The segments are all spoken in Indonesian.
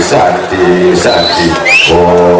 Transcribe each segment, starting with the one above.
Sakti Sakti Om.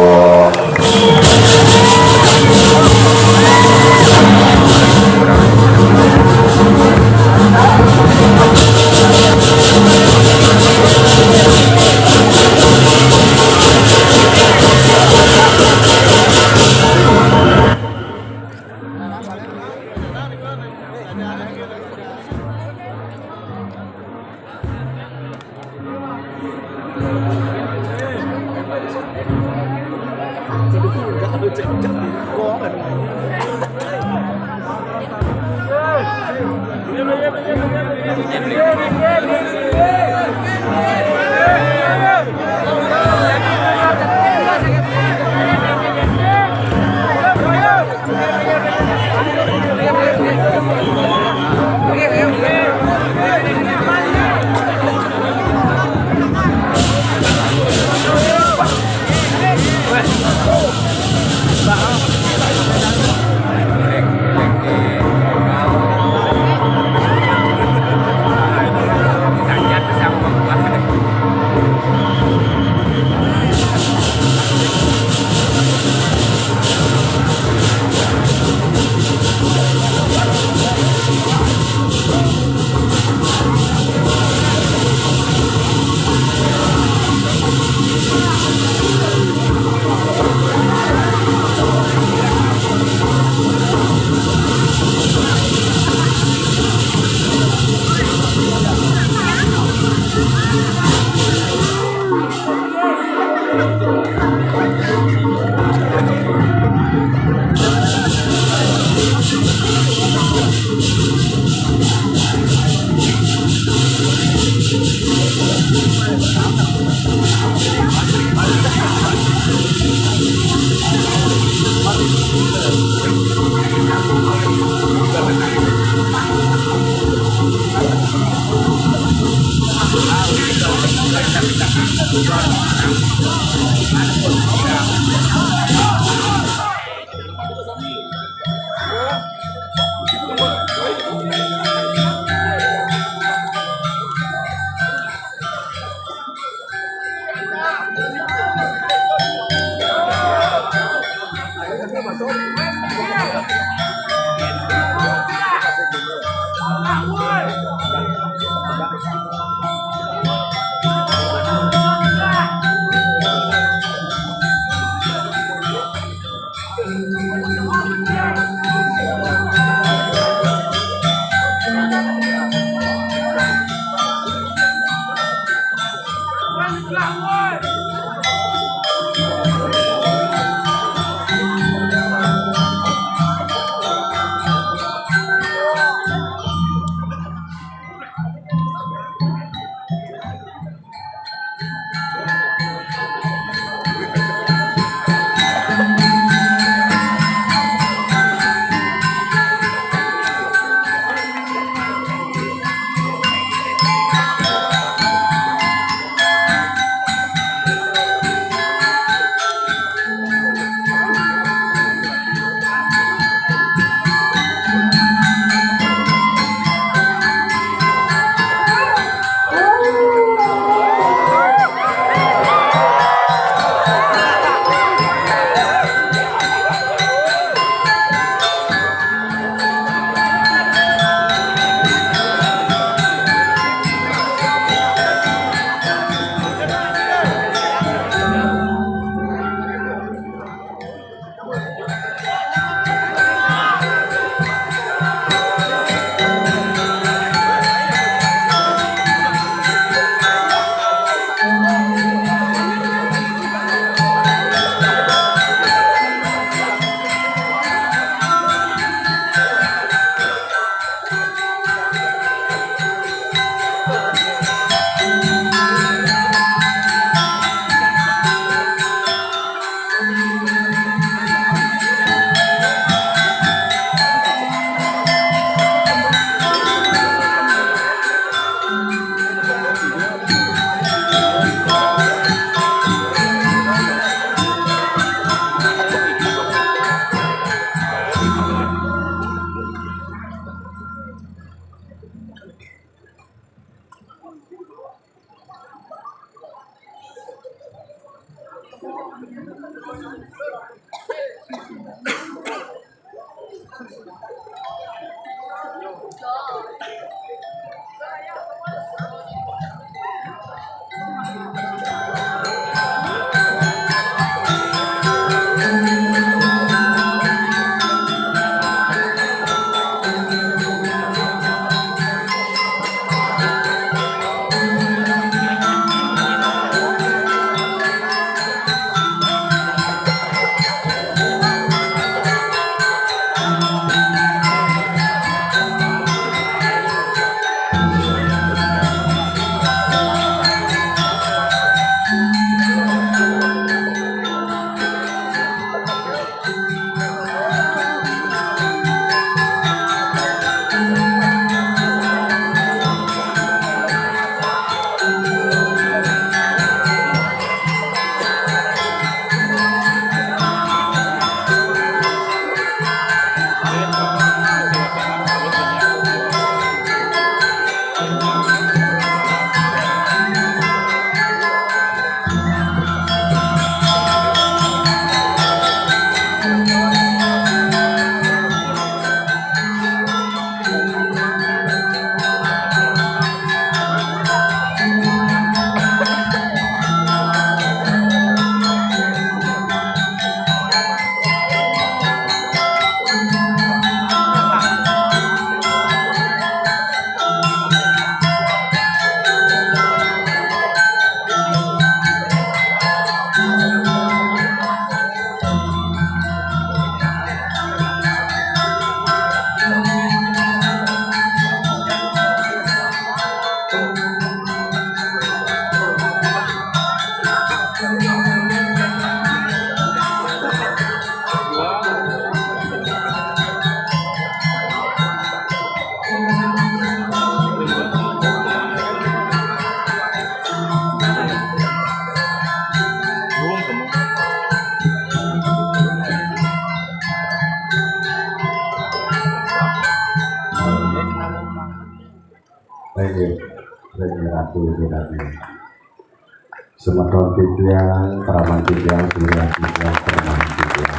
Semeton titiang, peraman titiang, surya titiang, perman titiang,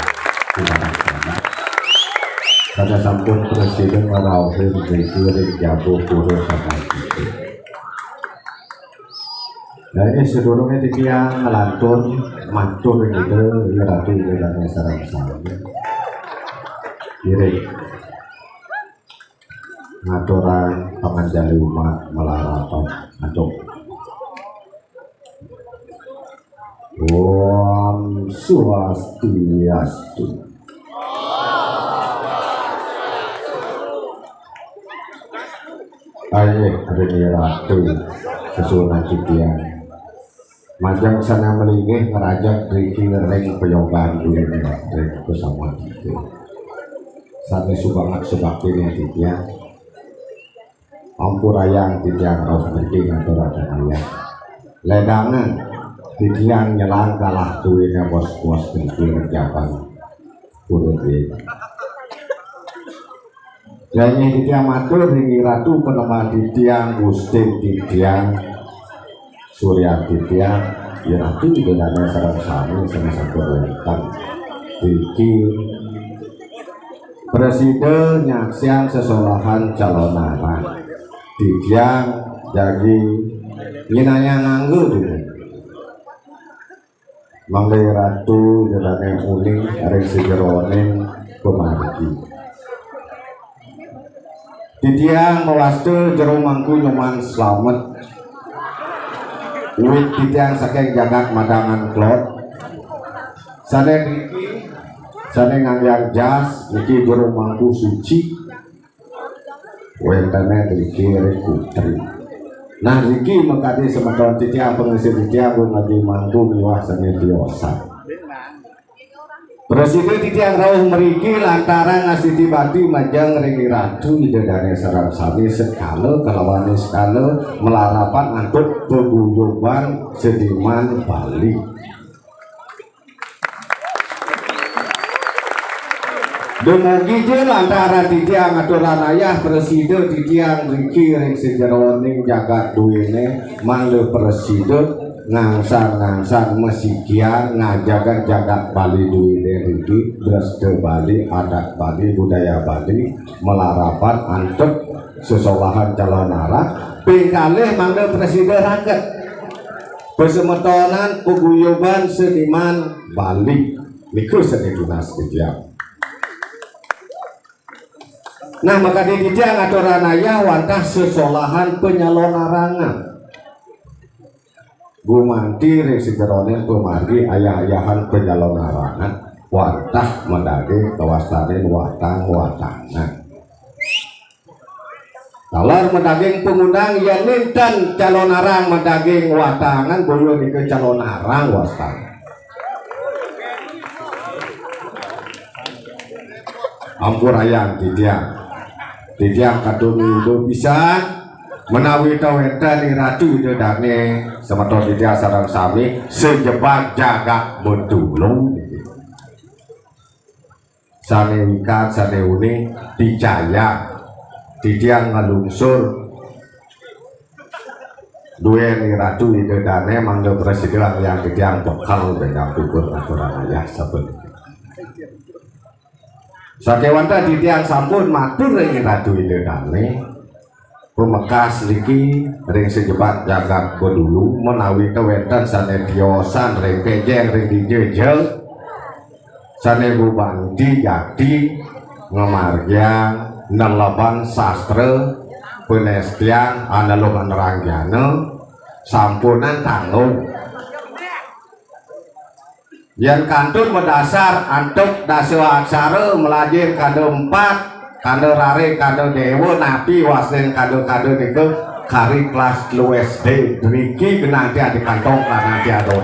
tidak. Pada sampun presiden merawat dari Jabu Pura sama itu. Nah ini sedurungnya titiang melantun, mantul gitu, ratu bedanya sarang-sarang. Kiri. Ngaturan penganjali umat melarapan aduk. Om Swastiastu. Ayo ada ratu sesuai titiang. Majang sana melingih ngerajak riki ring peyogan dulu ring bersama itu. Sate subangat sebakti nih titiang. Ampurayang titiang raus penting atau rada ayah. Ledangan titiang nyelang kalah tuinnya bos-bos tentu jaban urut ini. Jadi titiang matur ringi ratu penemah titiang Gusti titiang Surya titiang ya ratu dengan sarang sami sama satu lentang tiki presiden nyaksian sesolahan calon nama titiang jadi nginanya nganggur dulu manggil ratu dengan uning areng sejeroning pemargi titiang mewastu jero mangku nyoman selamat uwit titiang saking jagat madangan klot sadeng iki sadeng nganggyang jas iki jero mangku suci wentane iki putri. Nah iki mengkati semeton titiang pengisi titiang ngadi mangku miwah sami diosa. Presiden titiang rawuh mriki lantaran ngasih tibati majang ringi ratu idedane sareng sami sekala kelawane sekala melarapan antuk peguyuban sediman Bali. Dumugi je lantaran titiang aturan ayah presiden titiang riki ring sejeroning jagat duwene manle presiden ngangsan mesikian ngajagan jagat Bali duwine riki terus ke Bali adat Bali budaya Bali melarapan antep sesolahan calon arah pingkalih mangga presiden rakyat pesemetonan paguyuban seniman Bali niku seni dinasti tiang. Nah maka di dia ngaturanaya wantah sesolahan penyalonarangan gumanti resideronin pemargi ayah-ayahan penyalonarangan wantah mendage kawastanin watang-watangan kalau mendaging pengundang ya ninten calonarang mendaging watangan boleh ke calonarang wastang ampurayang Tidiang kadung itu bisa menawi taweta ni ratu ide dane semeton tidiang sarang sami sejebat jaga betulung sane wikat sane uni dicaya tidiang ngalungsur dua ni ratu ide dane mangga presiden yang tidiang bekal dengan figur aturan ayah sebut sakewanta titiang sampun matur ring ratu ide dane pemekas niki ring sejebat jagat bedulu menawi kewetan sane tiosan ring kejeng ring dijejel sane bubandi jati ngemargyang nelaban sastra penestian analog nerangjana sampunan tanggung yang kantun berdasar antuk dasar aksara melajir kado 4 kado rare kado dewa napi wasen kado-kado itu kari kelas lu SD Riki nanti ada kantong nanti ada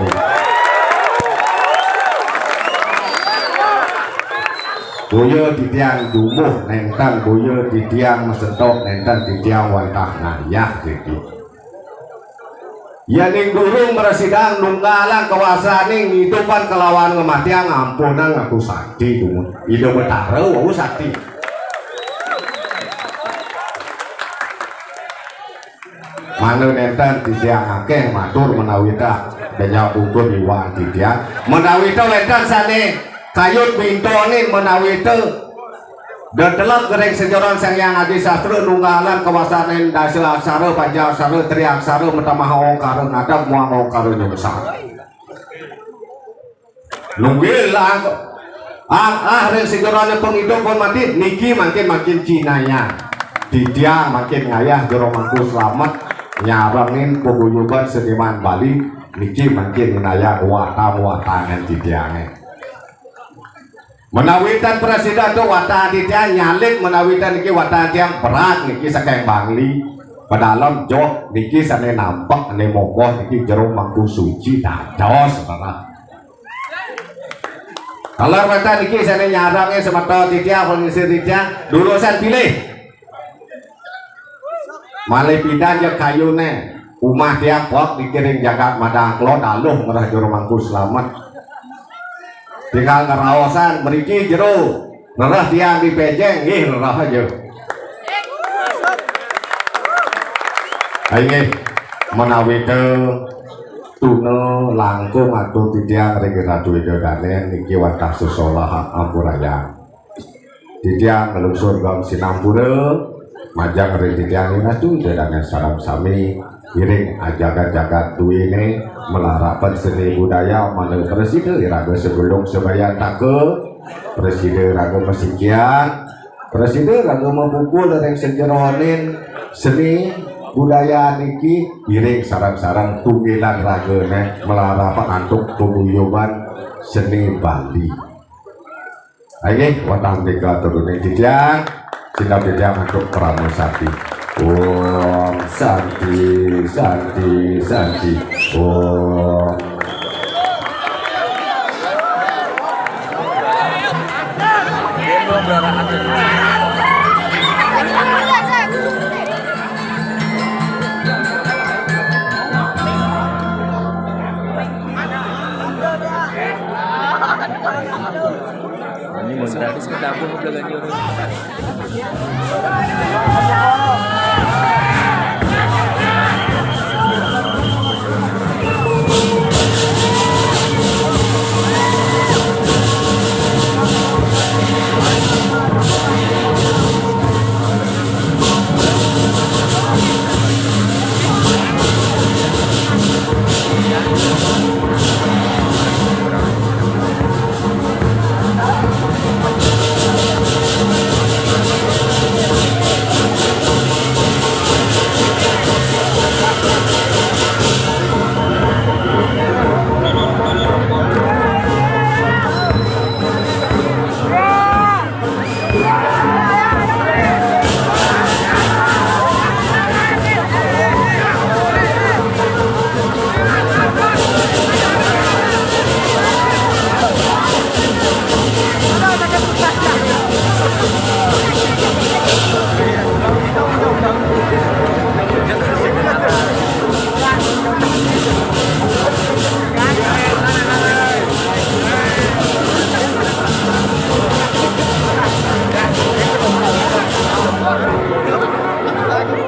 buyo titiang dumuh nentan buyo titiang mesetok nentan titiang wantah ngayah gitu ya ning durung meresidang nunggalan kawasaning ngitupan kelawan kematian ngampunan ngaku sakti ide betara wau sakti mana nenten titiang akeh matur menawita banyak bungkur iwan titiang menawita lentan sane kayut bintonin menawita dan telap gereng sejoran sang yang adi sastra nunggalan kawasanin dasar aksara panjang aksara tri aksara metamaha ongkara nada muang ongkara nyungsang nunggil reng sejoran penghidup pun mati niki makin cinanya didiang makin ngayah jero mangku selamat nyarangin paguyuban seniman Bali niki makin ngayah watang-watangan didiangnya menawitan presiden itu wata titiang nyalik menawitan niki wata tiang berat niki sakeng bangli pedalam jok niki sane nampak ane mogoh niki jero mangku suci dados saudara kalau wata niki sane nyarangnya semeto titiang pengisi titiang lulusan pilih malih pindah je kayune umah tiang kok dikiring jagat madang klo daluh ngerah jero mangku selamat tinggal ngerawasan beriki jero nerah tiang di pejeng ih nerah aja ayo menawi ke tuna langkung atau tiang regi ratu itu dane niki watah susolah ampuraya tiang ngelusur gang sinampura majang regi tiang ratu itu dane sarang sami iring ajagat-jagat duwine melarapan seni budaya mana presiden raga sebelum sebaya take presiden raga mesikian presiden raga memukul dari sejeronin seni budaya niki iring sarang-sarang tunggilan raga melarapan antuk paguyuban seni Bali ayo watang tiga turunin tidiang tindak tidiang antuk pramusati Om Santi Santi Santi Om ini mau gratis ke dapur udah ganti orang